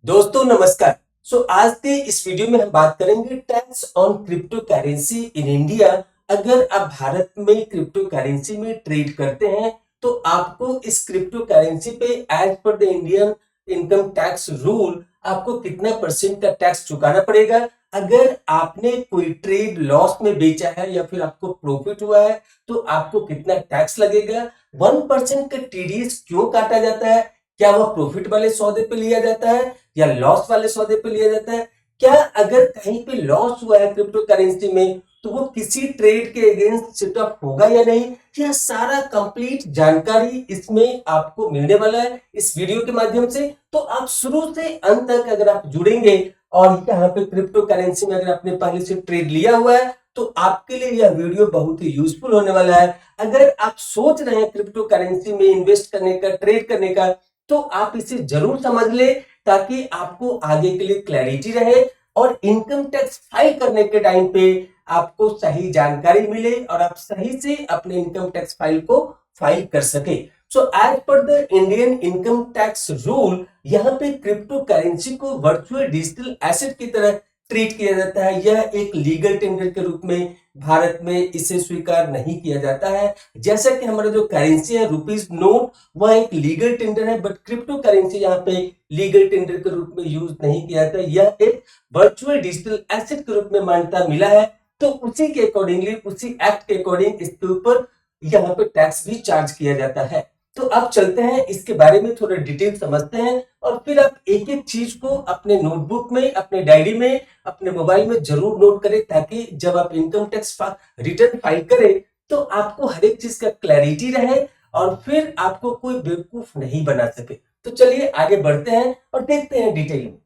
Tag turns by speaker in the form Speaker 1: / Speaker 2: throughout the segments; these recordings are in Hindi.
Speaker 1: दोस्तों नमस्कार। आज के इस वीडियो में हम बात करेंगे tax on crypto currency in India. अगर आप भारत में क्रिप्टो करेंसी में ट्रेड करते हैं तो आपको इस क्रिप्टो करेंसी पे as per the Indian income tax rule आपको कितना परसेंट का टैक्स चुकाना पड़ेगा। अगर आपने कोई ट्रेड लॉस में बेचा है या फिर आपको प्रॉफिट हुआ है तो आपको कितना टैक्स लगेगा। 1% का टीडीएस क्यों काटा जाता है, क्या वह प्रॉफिट वाले सौदे पे लिया जाता है या लॉस वाले सौदे पे लिया जाता है। क्या अगर कहीं पे लॉस हुआ है क्रिप्टो करेंसी में तो वो किसी ट्रेड के अगेंस्ट सेटअप होगा या नहीं, यह सारा कंप्लीट जानकारी इसमें आपको मिलने वाला है इस वीडियो के माध्यम से। तो आप शुरू से अंत तक अगर आप जुड़ेंगे और यहाँ पे क्रिप्टो करेंसी में अगर आपने पहले से ट्रेड लिया हुआ है तो आपके लिए यह वीडियो बहुत ही यूजफुल होने वाला है। अगर आप सोच रहे हैं क्रिप्टो करेंसी में इन्वेस्ट करने का, ट्रेड करने का, तो आप इसे जरूर समझ ले ताकि आपको आगे के लिए क्लैरिटी रहे और इनकम टैक्स फाइल करने के टाइम पे आपको सही जानकारी मिले और आप सही से अपने इनकम टैक्स फाइल को फाइल कर सके। As per the Indian income tax rule यहाँ पे क्रिप्टो करेंसी को वर्चुअल डिजिटल एसेट की तरह ट्रीट किया जाता है। यह एक लीगल टेंडर के रूप में भारत में इसे स्वीकार नहीं किया जाता है। जैसा कि हमारा जो करेंसी है रुपीज नोट, वह एक लीगल टेंडर है, बट क्रिप्टो करेंसी यहाँ पे लीगल टेंडर के रूप में यूज नहीं किया जाता। यह एक वर्चुअल डिजिटल एसेट के रूप में मान्यता मिला है, तो उसी के अकॉर्डिंगली, उसी एक्ट के अकॉर्डिंग इसके ऊपर यहाँ पे टैक्स भी चार्ज किया जाता है। तो अब चलते हैं इसके बारे में थोड़ा डिटेल समझते हैं और फिर आप एक एक चीज को अपने नोटबुक में, अपने डायरी में, अपने मोबाइल में जरूर नोट करें ताकि जब आप इनकम टैक्स रिटर्न फाइल करें तो आपको हर एक चीज का क्लैरिटी रहे और फिर आपको कोई बेवकूफ नहीं बना सके। तो चलिए आगे बढ़ते हैं और देखते हैं डिटेल में।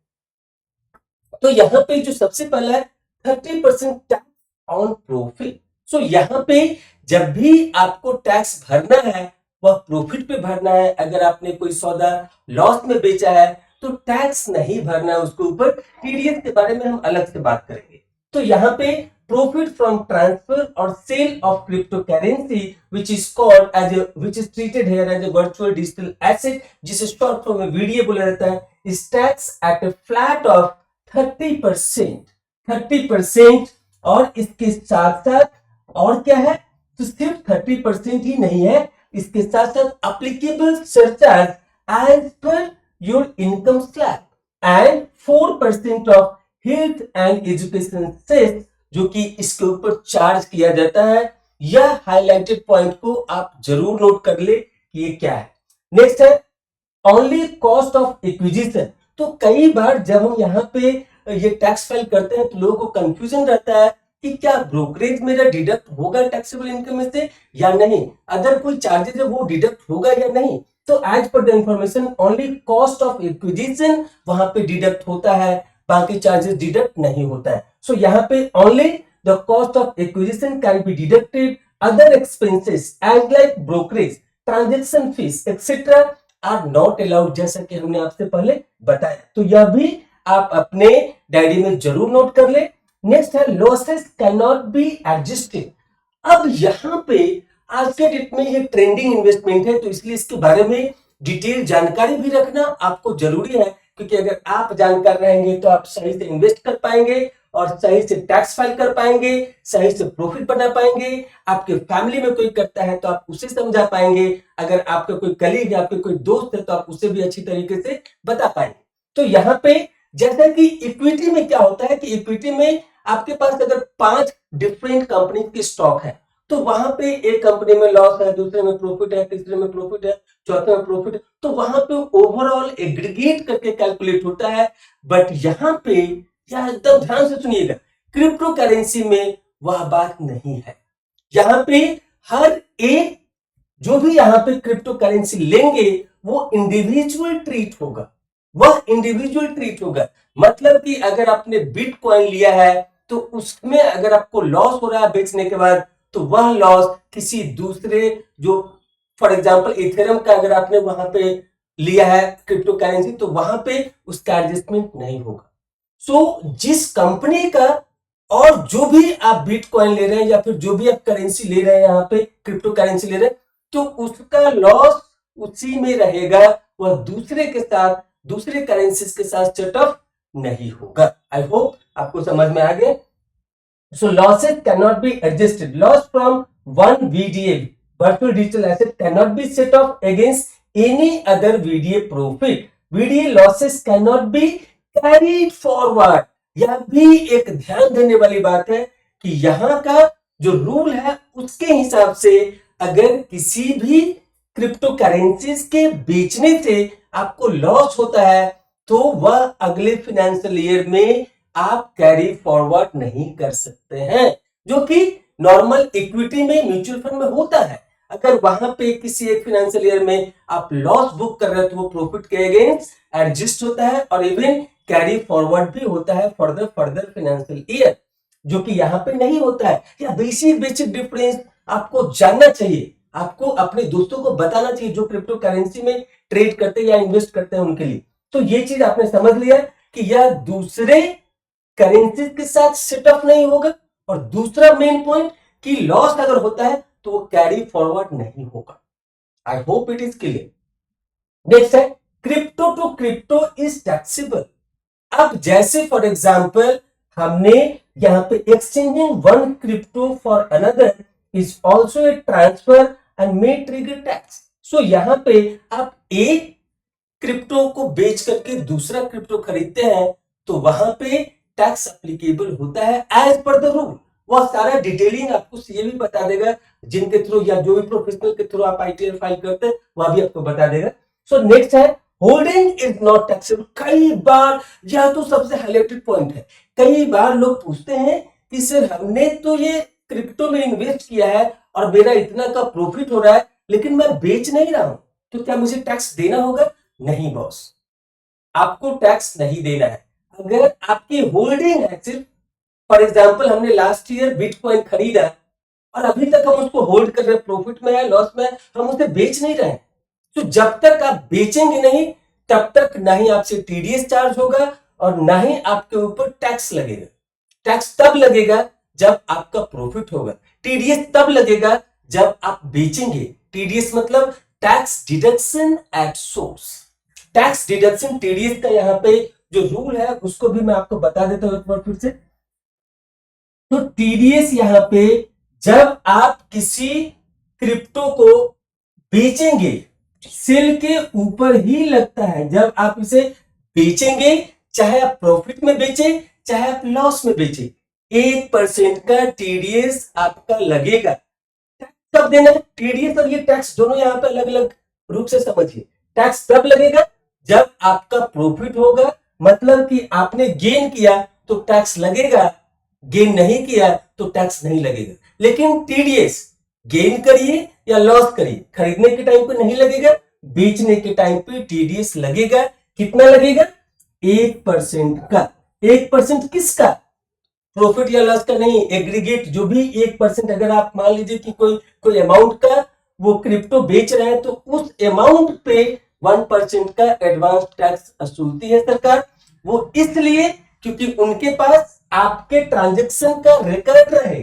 Speaker 1: तो यहाँ पे जो सबसे पहला है 30% टैक्स ऑन प्रॉफिट। यहाँ पे जब भी आपको टैक्स भरना है वह प्रॉफिट पे भरना है। अगर आपने कोई सौदा लॉस में बेचा है तो टैक्स नहीं भरना है उसके ऊपर। टीडीएस के बारे में हम अलग से बात करेंगे। तो यहाँ पे प्रॉफिट फ्रॉम ट्रांसफर और sale of cryptocurrency which is treated here as a virtual digital asset, जिसे शॉर्ट फॉर्म में वीडीए बोला जाता है, is taxed at a flat of 30%। और इसके साथ साथ और क्या है, तो सिर्फ 30% ही नहीं है, इसके साथ साथ applicable surcharge as per your income slab and 4% of health and education cess जो कि इसके ऊपर चार्ज किया जाता है। यह हाईलाइटेड पॉइंट को आप जरूर नोट कर ले कि ये क्या है। नेक्स्ट है ओनली कॉस्ट ऑफ एक्विजिशन। तो कई बार जब हम यहाँ पे ये टैक्स फाइल करते हैं तो लोगों को कंफ्यूजन रहता है कि क्या ब्रोकरेज मेरा डिडक्ट होगा टैक्सेबल इनकम में से या नहीं, अदर कोई चार्जेस है वो डिडक्ट होगा या नहीं। तो as per the information only cost of acquisition वहां पे डिडक्ट होता है, बाकी चार्जेस डिडक्ट नहीं होता है। यहाँ पे only the cost of acquisition can be deducted, other expenses as like brokerage, transaction fees etcetera are not allowed, जैसा कि हमने आपसे पहले बताया। तो यह भी आप अपने डायरी में जरूर नोट कर ले। नेक्स्ट है losses can not be adjusted. अब यहाँ पे आज के डेट में ये ट्रेंडिंग इन्वेस्टमेंट है तो इसलिए इसके बारे में डिटेल जानकारी भी रखना आपको जरूरी है, क्योंकि अगर आप जानकार रहेंगे तो आप सही से इन्वेस्ट कर पाएंगे और सही से टैक्स फाइल कर पाएंगे, सही से प्रॉफिट बना पाएंगे। आपके फैमिली में कोई करता है तो आप उसे समझा पाएंगे, अगर आपका कोई कलीग है, आपके कोई दोस्त है तो आप उसे भी अच्छी तरीके से बता पाएंगे। तो यहाँ पे जैसा कि इक्विटी में क्या होता है कि इक्विटी में आपके पास अगर 5 डिफरेंट कंपनी के स्टॉक है तो वहां पे एक कंपनी में लॉस है, दूसरे में प्रॉफिट है, तीसरे में प्रॉफिट है, चौथे में प्रॉफिट है, तो वहां पे ओवरऑल एग्रीगेट करके कैलकुलेट होता है। बट यहाँ पे यह एकदम ध्यान से सुनिएगा, क्रिप्टो करेंसी में वह बात नहीं है। यहाँ पे हर एक जो भी यहाँ पे क्रिप्टो करेंसी लेंगे वो इंडिविजुअल ट्रीट होगा, वह इंडिविजुअल ट्रीट होगा। मतलब कि अगर आपने बिटकॉइन लिया है तो उसमें अगर आपको लॉस हो रहा है बेचने के बाद तो वह लॉस किसी दूसरे, जो फॉर एग्जांपल इथेरियम का अगर आपने वहां पे लिया है क्रिप्टो करेंसी तो वहां पे उसका एडजस्टमेंट नहीं होगा। जिस कंपनी का और जो भी आप बिटकॉइन ले रहे हैं या फिर जो भी आप करेंसी ले रहे हैं, यहाँ पे क्रिप्टो करेंसी ले रहे हैं, तो उसका लॉस उसी में रहेगा, वह दूसरे के साथ दूसरे करेंसीज के साथ सेट ऑफ नहीं होगा। आई होप आपको समझ में आ गया। So losses cannot be adjusted. Loss from one VDA, virtual digital asset, cannot be set off against any other VDA profit. VDA losses cannot be carried forward. यह भी एक ध्यान देने वाली बात है कि यहाँ का जो रूल है उसके हिसाब से अगर किसी भी क्रिप्टो करेंसीज के बेचने से आपको लॉस होता है तो वह अगले फाइनेंशियल ईयर में आप कैरी फॉरवर्ड नहीं कर सकते हैं, जो कि नॉर्मल इक्विटी में, म्यूचुअल फंड में होता है। अगर वहां पे किसी एक फाइनेंशियल ईयर में आप लॉस बुक कर रहे हो तो वो प्रॉफिट के अगेंस्ट एडजस्ट होता है और इवन कैरी फॉरवर्ड भी होता है for the further financial year, जो कि यहाँ पे नहीं होता है। या बेसिक डिफरेंस आपको जानना चाहिए, आपको अपने दोस्तों को बताना चाहिए जो क्रिप्टो करेंसी में ट्रेड करते हैं या इन्वेस्ट करते हैं उनके लिए। तो ये चीज आपने समझ लिया कि यह दूसरे करेंसी के साथ सेट ऑफ नहीं होगा, और दूसरा मेन पॉइंट कि लॉस अगर होता है तो वो कैरी फॉरवर्ड नहीं होगा। I hope it is clear. Next है crypto to crypto is taxable. अब जैसे फॉर एग्जांपल हमने यहाँ पे exchanging one crypto for another is also a transfer and may trigger tax. So यहाँ पे आप एक क्रिप्टो को बेच करके दूसरा क्रिप्टो खरीदते हैं तो वहां पे टैक्स एप्लीकेबल होता है एज पर द रूल। वह सारा डिटेलिंग आपको सीए भी बता देगा, जिनके थ्रू या जो भी प्रोफेशनल के थ्रू आप आईटीआर फाइल करते हैं वह भी आपको बता देगा। सो नेक्स्ट है होल्डिंग इज नॉट टैक्सेबल। कई बार यह तो सबसे हाईलाइटेड पॉइंट है। कई बार लोग पूछते हैं कि सर हमने तो ये क्रिप्टो में इन्वेस्ट किया है और मेरा इतना का प्रॉफिट हो रहा है लेकिन मैं बेच नहीं रहा हूं, तो क्या मुझे टैक्स देना होगा? नहीं बॉस, आपको टैक्स नहीं देना है। अगर आपकी होल्डिंग है, सिर्फ फॉर एग्जांपल हमने लास्ट ईयर बिटकॉइन खरीदा और अभी तक हम उसको होल्ड कर रहे हैं, प्रॉफिट में है, लॉस में है, हम उसे बेच नहीं रहे, तो जब तक आप बेचेंगे नहीं तब तक ना ही आपसे टीडीएस चार्ज होगा और ना ही आपके ऊपर टैक्स लगेगा। टैक्स तब लगेगा जब आपका प्रॉफिट होगा, टीडीएस तब लगेगा जब आप बेचेंगे। टीडीएस मतलब tax deduction at source. Tax deduction TDS का यहाँ पे जो रूल है उसको भी मैं आपको बता देता हूं एक बार फिर से। तो टीडीएस यहाँ पे जब आप किसी क्रिप्टो को बेचेंगे, सेल के ऊपर ही लगता है। जब आप इसे बेचेंगे, चाहे आप प्रॉफिट में बेचे चाहे आप लॉस में बेचे, 1% का टीडीएस आपका लगेगा। कब देना है टीडीएस और ये टैक्स दोनों यहाँ पे अलग अलग रूप से समझिए। टैक्स तब लगेगा जब आपका प्रॉफिट होगा, मतलब कि आपने गेन किया तो टैक्स लगेगा, गेन नहीं किया तो टैक्स नहीं लगेगा। लेकिन टीडीएस गेन करिए या लॉस करिए, खरीदने के टाइम पे नहीं लगेगा, बेचने के टाइम पे टीडीएस लगेगा। कितना लगेगा? 1% का। 1% किसका? प्रॉफिट या लॉस का नहीं, एग्रीगेट जो भी 1%। अगर आप मान लीजिए कि कोई अमाउंट का वो क्रिप्टो बेच रहे हैं तो उस अमाउंट पे 1% का एडवांस टैक्स वसूलती है सरकार। वो इसलिए क्योंकि उनके पास आपके ट्रांजैक्शन का रिकॉर्ड रहे,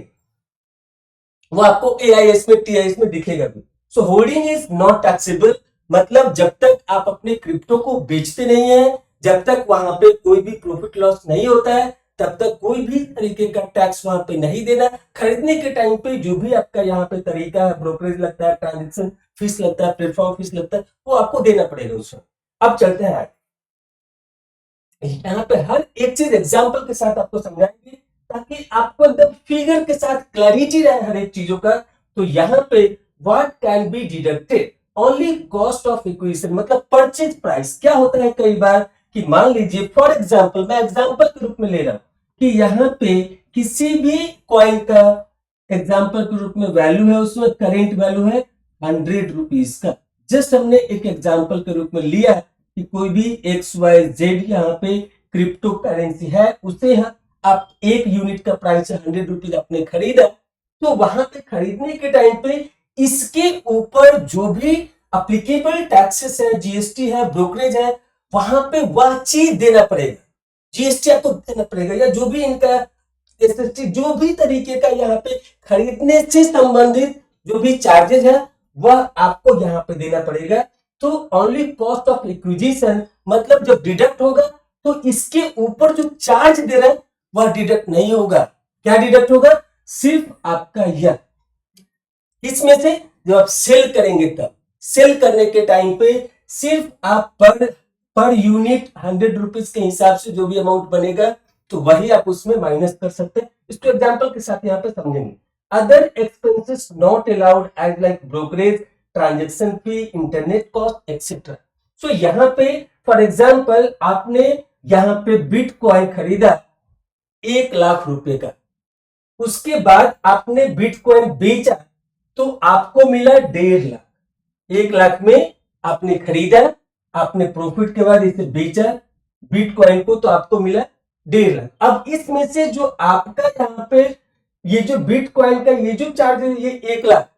Speaker 1: वो आपको एआईएस में टीआईएस में दिखेगा भी। सो होल्डिंग इज नॉट टैक्सेबल, मतलब जब तक आप अपने क्रिप्टो को बेचते नहीं है, जब तक वहां पे कोई भी प्रॉफिट लॉस नहीं होता है, तब तक कोई भी तरीके का टैक्स वहां पे नहीं देना। खरीदने के टाइम पे जो भी आपका यहाँ पे तरीका है, ब्रोकरेज लगता है, ट्रांजेक्शन फीस लगता है, प्लेटफॉर्म फीस लगता है, वो आपको देना पड़ेगा उसमें। अब चलते हैं यहाँ पे हर एक चीज एग्जाम्पल के साथ आपको समझाएंगे ताकि आपको एकदम फिगर के साथ क्लैरिटी रहे हर एक चीजों का। तो यहाँ पे what can be deducted only cost of acquisition, मतलब परचेज प्राइस। क्या होता है कई बार कि मान लीजिए फॉर एग्जांपल, मैं एग्जांपल के रूप में ले रहा हूं कि यहाँ पे किसी भी कॉइन का एग्जांपल के रूप में वैल्यू है, उसमें करेंट वैल्यू है 100 रुपीज का। जस्ट हमने एक एग्जांपल के रूप में लिया कि कोई भी XYZ यहाँ पे क्रिप्टो करेंसी है, उसे आप 1 यूनिट का प्राइस 100 रुपीज आपने खरीदा, तो वहां पे खरीदने के टाइम पे इसके ऊपर जो भी अप्लीकेबल टैक्सेस है, जीएसटी है, ब्रोकरेज है, वहां पे वह चीज देना पड़ेगा। जीएसटी आपको देना पड़ेगा या जो भी इनका एसएसटी, जो भी तरीके का यहाँ पे खरीदने से संबंधित जो भी चार्जेस है वह आपको यहाँ पे देना पड़ेगा। तो ओनली कॉस्ट ऑफ एक्विजिशन, मतलब जब डिडक्ट होगा तो इसके ऊपर जो चार्ज दे रहे हैं वह डिडक्ट नहीं होगा। क्या डिडक्ट होगा? सिर्फ आपका यह, इसमें से जब आप सेल करेंगे तब, सेल करने के टाइम पे सिर्फ आप पर यूनिट 100 रुपीज के हिसाब से जो भी अमाउंट बनेगा तो वही आप उसमें माइनस कर सकते हैं। इसको एग्जांपल के साथ यहाँ पे समझेंगे। Other expenses not allowed as like brokerage, transaction fee, internet cost etcetera. So यहाँ पे फॉर एग्जाम्पल आपने यहाँ पे बिटकॉइन खरीदा 1 लाख रुपए का, उसके बाद आपने बिटकॉइन बेचा तो आपको मिला 1.5 लाख। 1 लाख में आपने खरीदा, आपने प्रॉफिट के बाद इसे बेचा बिटकॉइन को तो आपको मिला 1.5 लाख। अब इसमें से जो आपका यहाँ पे ये जो बिटकॉइन का ये जो चार्ज है ये 1 लाख,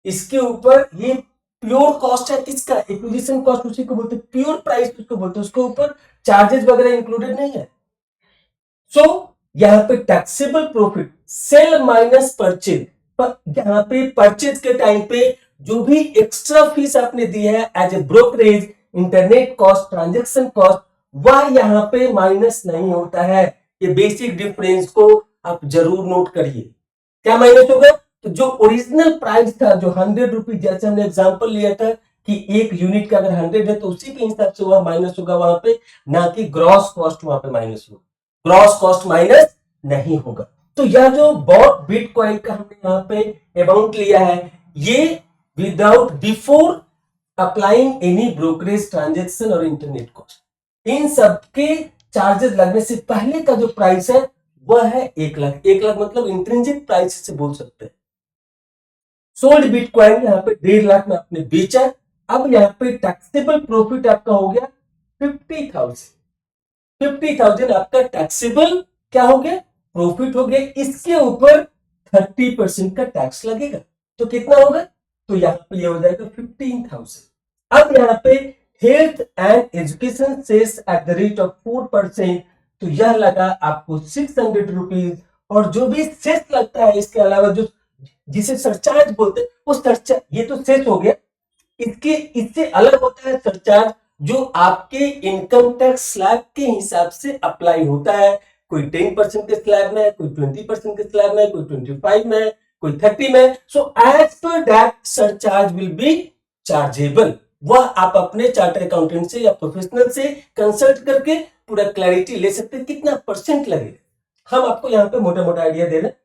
Speaker 1: इसके ऊपर ये प्योर कॉस्ट है किसका? एक्विजिशन कॉस्ट, उसी को बोलते हैं प्योर प्राइस, उसको बोलते हैं, उसके ऊपर चार्जेस वगैरह इंक्लूडेड नहीं है। सो यहाँ पे taxable profit sale minus purchase, यहाँ पे परचेज के टाइम पे जो भी एक्स्ट्रा फीस आपने दी है as a brokerage, internet cost, transaction cost, वह यहाँ पे माइनस नहीं होता है। ये बेसिक डिफरेंस को आप जरूर नोट करिए। क्या माइनस होगा? तो जो ओरिजिनल प्राइस था, जो 100 रुपीज, जैसे हमने एग्जांपल लिया था कि एक यूनिट का अगर 100 है तो उसी के हिसाब से वह माइनस होगा वहां पे, ना कि ग्रॉस कॉस्ट वहां पे माइनस होगा। ग्रॉस कॉस्ट माइनस नहीं होगा। तो यह जो बॉट बिटकॉइन का हमने यहाँ पे अमाउंट लिया है, ये without before applying any brokerage, transaction और इंटरनेट कॉस्ट, इन सबके चार्जेस लगने से पहले का जो प्राइस है वह है 1 लाख। 1 लाख मतलब इंट्रिंसिक प्राइस से बोल सकते हैं। सोल्ड बिटकॉइन यहाँ पे 1.5 लाख में आपने बेचा। अब यहाँ पे टैक्सेबल प्रॉफिट आपका हो गया 50,000। 50,000 आपका टैक्सेबल क्या हो गया? प्रॉफिट हो गया। इसके ऊपर 30% का टैक्स लगेगा तो कितना होगा? तो यहाँ पे ये हो जाएगा 15,000। अब यहाँ पे health and education cess at the rate of 4%, तो यह लगा आपको 600 रुपीज। और जो भी सेस लगता है इसके अलावा, जो जिसे सरचार्ज बोलते हैं, वो सरचार्ज, ये तो सेस हो गया, इसके इससे अलग होता है सरचार्ज जो आपके इनकम टैक्स स्लैब के हिसाब से अप्लाई होता है। कोई 10% के स्लैब में है, कोई 20% के स्लैब में है, कोई 25 में है, कोई 30 में। So as per that surcharge will be chargeable. वह आप अपने चार्टर अकाउंटेंट से या प्रोफेशनल से कंसल्ट करके पूरा क्लैरिटी ले सकते हैं कितना परसेंट लगेगा। हम आपको यहाँ पे मोटा मोटा आइडिया दे रहे हैं।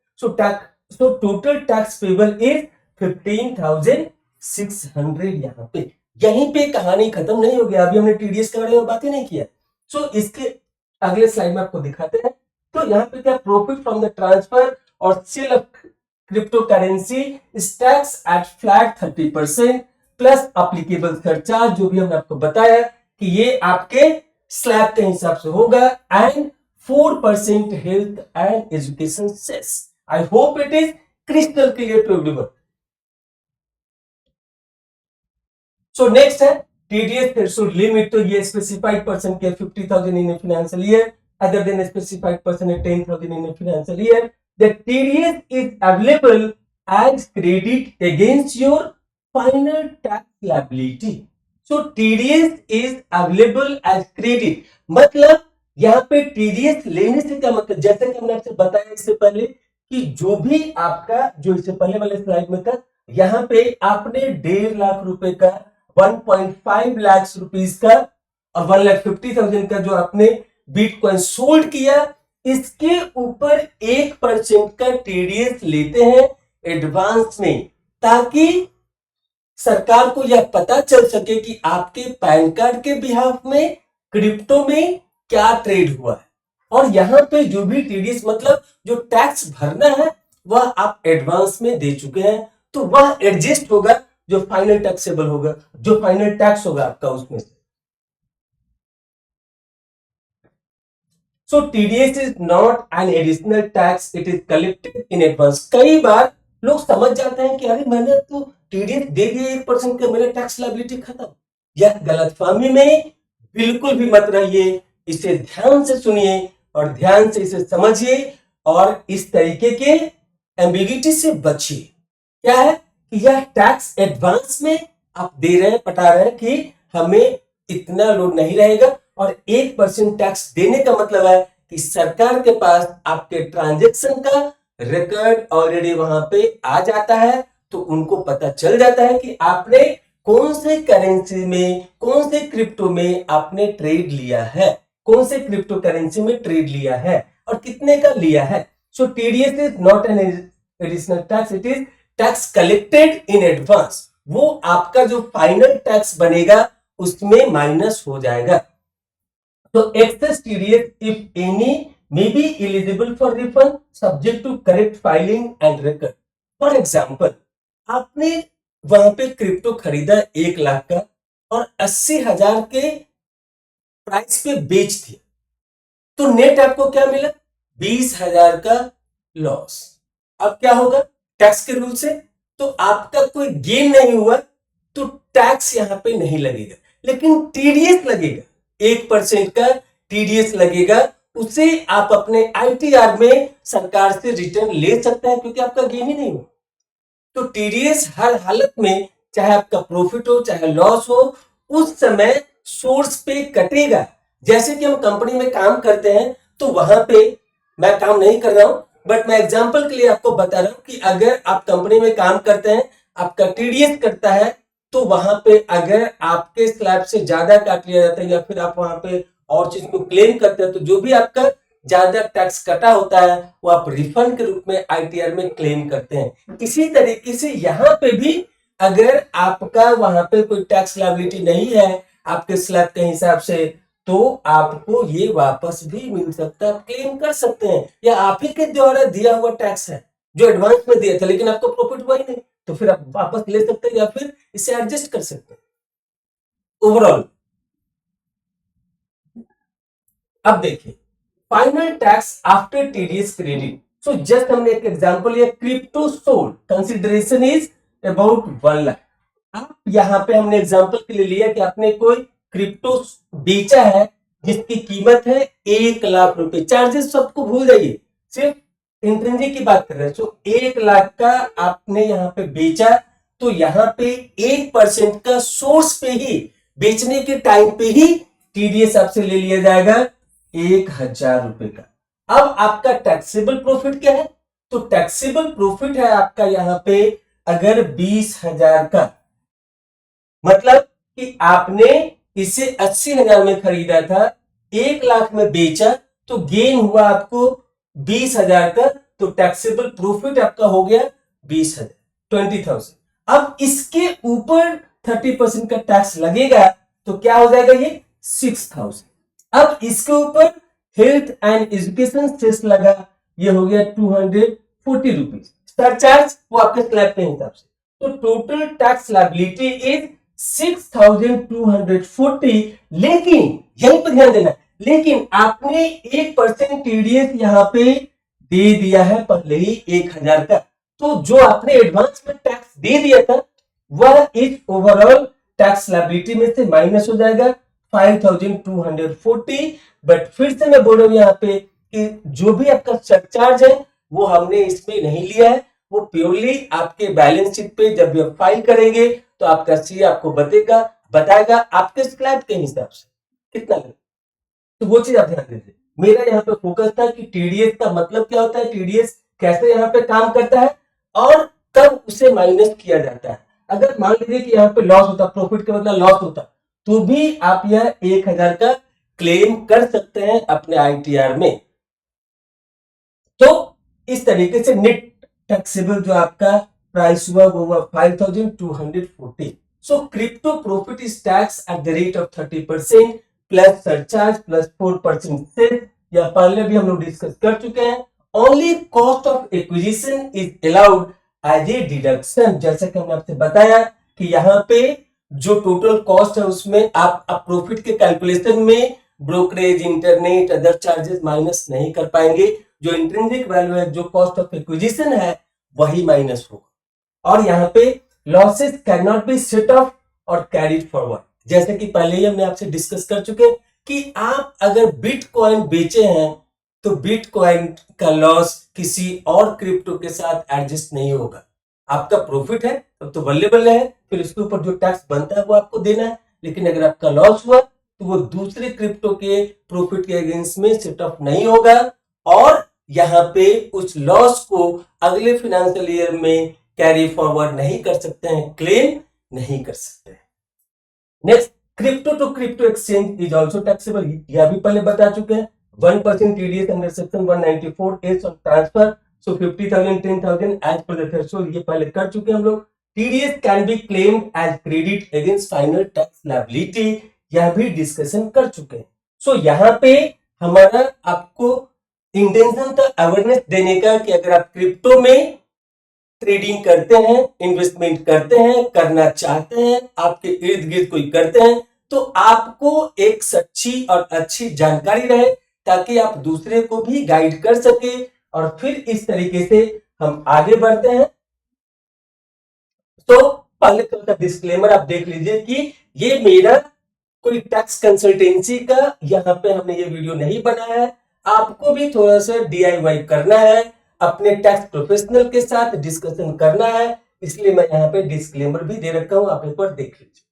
Speaker 1: So total tax payable is 15,600। यहाँ पे यहीं पे कहानी खत्म नहीं हो गया। अभी हमने टीडीएस के बारे में बात ही नहीं किया। सो इसके अगले स्लाइड में आपको दिखाते हैं। तो यहाँ पे क्या, प्रॉफिट फ्रॉम द ट्रांसफर और sale of cryptocurrency is tax at flat 30% plus applicable surcharge, जो भी हमने आपको बताया कि ये आपके स्लैब के हिसाब से होगा, and 4% health and education cess. I hope it is crystal clear to everyone. So next है टीडीएस थ्रेशोल्ड लिमिट। तो ये स्पेसिफाइड पर्सन के 50,000 in financial year, other than specified person है 10,000 in financial year. The TDS is available as credit against your final tax liability. So TDS is available as credit, मतलब यहाँ पे टीडीएस लेने से क्या मतलब, जैसे कि हमने आपसे बताया इससे पहले कि जो भी आपका, जो इससे पहले वाले स्लाइड में था, यहाँ पे आपने 1.5 लाख रुपए का, 1.5 लाख रुपीस का और 1,50,000 का जो आपने बिटकॉइन सोल्ड किया, इसके ऊपर 1% का टीडीएस लेते हैं एडवांस में, ताकि सरकार को यह पता चल सके कि आपके पैन कार्ड के बिहाफ में क्रिप्टो में क्या ट्रेड हुआ है। और यहाँ पे जो भी टीडीएस मतलब जो टैक्स भरना है वह आप एडवांस में दे चुके हैं, तो वह एडजस्ट होगा जो फाइनल टैक्सेबल होगा, जो फाइनल टैक्स होगा आपका उसमें से। So TDS is not an additional tax, it is collected in advance. कई बार लोग समझ जाते हैं कि अरे मैंने तो टीडीएस दे दिया 1% का, मेरा टैक्स लायबिलिटी खत्म। यह गलतफहमी में बिल्कुल भी मत रहिए। इसे ध्यान से सुनिए और ध्यान से इसे समझिए और इस तरीके के एम्बिग्युइटी से बचिए। क्या है कि यह टैक्स एडवांस में आप दे रहे हैं, पटा रहे हैं कि हमें इतना लोड नहीं रहेगा। और 1% टैक्स देने का मतलब है कि सरकार के पास आपके ट्रांजेक्शन का रिकॉर्ड ऑलरेडी वहां पे आ जाता है, तो उनको पता चल जाता है कि आपने कौन से करेंसी में, कौन से क्रिप्टो में आपने ट्रेड लिया है, कौन से क्रिप्टो करेंसी में ट्रेड लिया है और कितने का लिया है। So TDS is not an additional tax, it is tax collected in advance. वो आपका जो फाइनल टैक्स बनेगा उसमें माइनस हो जाएगा। तो excess TDS, if any, may be eligible for refund subject to correct filing and record. For example, आपने वहां पे क्रिप्टो खरीदा 1 लाख का और 80,000 के प्राइस पे बेच दिया, तो नेट आपको क्या मिला? 20,000 का लॉस। अब क्या होगा टैक्स के रूल से? तो आपका कोई गेन नहीं हुआ, तो टैक्स यहां पे नहीं लगेगा, लेकिन टीडीएस लगेगा। 1% का टीडीएस लगेगा, उसे आप अपने आईटीआर में सरकार से रिटर्न ले सकते हैं, क्योंकि आपका गेन ही नहीं हुआ। तो टीडीएस हर हालत में, चाहे आपका प्रॉफिट हो चाहे लॉस हो, उस समय सोर्स पे कटेगा। जैसे कि हम कंपनी में काम करते हैं, तो वहां पे मैं काम नहीं कर रहा हूं, बट मैं एग्जांपल के लिए आपको बता रहा हूं कि अगर आप कंपनी में काम करते हैं, आपका टीडीएस कटता है, तो वहां पे अगर आपके स्लैब से ज्यादा काट लिया जाता है या फिर आप वहां पे और चीज को क्लेम करते हैं, तो जो भी आपका ज्यादा टैक्स कटा होता है वो आप रिफंड के रूप में आईटीआर में क्लेम करते हैं। इसी तरीके से यहाँ पे भी अगर आपका वहां पे कोई टैक्स लायबिलिटी नहीं है आपके स्लैब के हिसाब से, तो आपको ये वापस भी मिल सकता है, आप क्लेम कर सकते हैं। या आप ही के द्वारा दिया हुआ टैक्स है जो एडवांस में दिया था, लेकिन आपको प्रॉफिट हुआ ही नहीं, तो फिर आप वापस ले सकते हैं या फिर इसे एडजस्ट कर सकते हैं। ओवरऑल अब देखिए final tax after TDS credit. So just हमने एक एग्जांपल लिया, crypto sold consideration is about 1 lakh. अब यहाँ पे हमने एग्जांपल के लिए लिया कि आपने कोई क्रिप्टो बेचा है जिसकी कीमत है 1 लाख रुपए। चार्जेस सबको भूल जाइए, सिर्फ इंट्रिंसिक की बात कर रहे हैं। सो 1 लाख का आपने यहाँ पे बेचा, तो यहाँ पे 1% का सोर्स पे ही, बेचने के टाइम पे ही टीडीएस आपसे ले लिया जाएगा 1,000 रुपए का। अब आपका टैक्सेबल प्रॉफिट क्या है? तो टैक्सेबल प्रॉफिट है आपका यहाँ पे अगर 20,000 का, मतलब कि आपने इसे 80,000 में खरीदा था, 1 लाख में बेचा, तो गेन हुआ आपको 20,000 का, तो टैक्सेबल प्रॉफिट आपका हो गया 20,000, 20,000। अब इसके ऊपर 30% का टैक्स लगेगा, तो क्या हो जाएगा ये 6,000। अब इसके ऊपर हेल्थ एंड एजुकेशन सेस लगा, ये हो गया 240 रुपीज। सरचार्ज वो आपके स्लैब के हिसाब से, तो टोटल टैक्स लायबिलिटी इज 6,240। लेकिन यहीं पर ध्यान देना, लेकिन आपने 1% टीडीएस यहां पे दे दिया है पहले ही 1,000 का, तो जो आपने एडवांस में टैक्स दे दिया था वह इस ओवरऑल टैक्स लायबिलिटी में से माइनस हो जाएगा 5,240। बट फिर से मैं बोल रहा हूं यहाँ पे कि जो भी आपका सरचार्ज है वो हमने इसमें नहीं लिया है, वो प्योरली आपके बैलेंस शीट पे जब भी आप फाइल करेंगे तो आपका सी आपको बताएगा आपके स्लैब के हिसाब से कितना लगेगा। तो वो चीज आप ध्यान दीजिए। मेरा यहाँ पे फोकस था कि टीडीएस का मतलब क्या होता है, टीडीएस कैसे यहाँ पे काम करता है और कब उसे माइनस किया जाता है। अगर मान लीजिए कि यहाँ पे लॉस होता, प्रॉफिट के बदला लॉस होता, तो भी आप यह 1,000 का क्लेम कर सकते हैं अपने आईटीआर में। तो इस तरीके से नेट टैक्सेबल जो आपका प्राइस हुआ वो हुआ 5,240। So crypto profit is tax at the rate of 30% plus surcharge plus 4% cess, या पहले भी हम लोग डिस्कस कर चुके हैं। Only cost of acquisition is allowed as a deduction. जैसे कि हमने आपसे बताया कि यहाँ पे जो टोटल कॉस्ट है उसमें आप प्रॉफिट के कैलकुलेशन में brokerage, internet, other charges minus नहीं कर पाएंगे। जो इंट्रिंसिक वैल्यू है, जो कॉस्ट ऑफ एक्विजिशन है, वही माइनस होगा। और यहाँ पे losses can not be set of और कैरीड फॉरवर्ड। जैसे कि पहले ही हमने आपसे डिस्कस कर चुके हैं कि आप अगर बिटकॉइन बेचे हैं तो बिटकॉइन का लॉस किसी और क्रिप्टो के साथ एडजस्ट नहीं होगा। आपका प्रॉफिट है तब तो बल्ले बल्ले है, फिर इसके ऊपर जो टैक्स बनता है वो आपको देना है। लेकिन अगर आपका लॉस हुआ तो वो दूसरे क्रिप्टो के प्रॉफिट के अगेंस्ट में सेट ऑफ नहीं होगा और यहाँ पे उस लॉस को अगले फाइनेंशियल ईयर में कैरी फॉरवर्ड नहीं कर सकते हैं, क्लेम नहीं कर सकते हैं। Next, crypto to crypto exchange is also taxable, यह भी पहले बता चुके हैं। 1% TDS under section 194 on transfer, so 50,000 10,000 as per the threshold, ये पहले कर चुके हैं हम लोग। TDS can be claimed as credit against final tax liability, यह भी डिस्कशन कर चुके हैं। सो यहाँ पे हमारा आपको इंटेंशन था अवेयरनेस देने का कि अगर आप क्रिप्टो में ट्रेडिंग करते हैं, इन्वेस्टमेंट करते हैं, करना चाहते हैं, आपके इर्द गिर्द कोई करते हैं, तो आपको एक सच्ची और अच्छी जानकारी रहे ताकि आप दूसरे को भी गाइड कर सके और फिर इस तरीके से हम आगे बढ़ते हैं। तो पहले तो डिस्क्लेमर आप देख लीजिए कि ये मेरा कोई टैक्स कंसल्टेंसी का यहाँ पे हमने ये वीडियो नहीं बनाया है। आपको भी थोड़ा सा DIY करना है, अपने टैक्स प्रोफेशनल के साथ डिस्कशन करना है, इसलिए मैं यहाँ पे डिस्क्लेमर भी दे रखा हूं, आप एक बार देख लीजिए।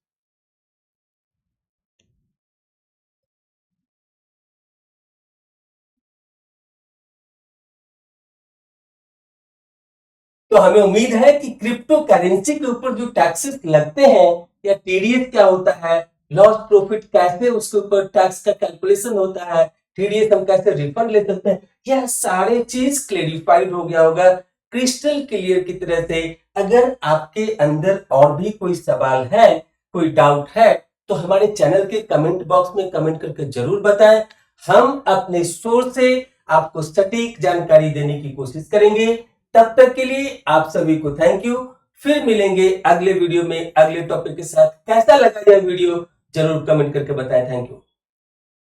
Speaker 1: तो हमें उम्मीद है कि क्रिप्टो करेंसी के ऊपर जो टैक्सेस लगते हैं या TDS क्या होता है, लॉस प्रॉफिट कैसे उसके ऊपर टैक्स का कैलकुलेशन होता है, TDS हम कैसे रिफंड ले सकते हैं, यह सारे चीज क्लेरिफाइड हो गया होगा क्रिस्टल क्लियर की तरह से। अगर आपके अंदर और भी कोई सवाल है, कोई डाउट है, तो हमारे चैनल के कमेंट बॉक्स में कमेंट करके जरूर बताएं। हम अपने सोर्स से आपको सटीक जानकारी देने की कोशिश करेंगे। तब तक के लिए आप सभी को थैंक यू। फिर मिलेंगे अगले वीडियो में अगले टॉपिक के साथ। कैसा लगा यह वीडियो जरूर कमेंट करके बताएं। Thank you.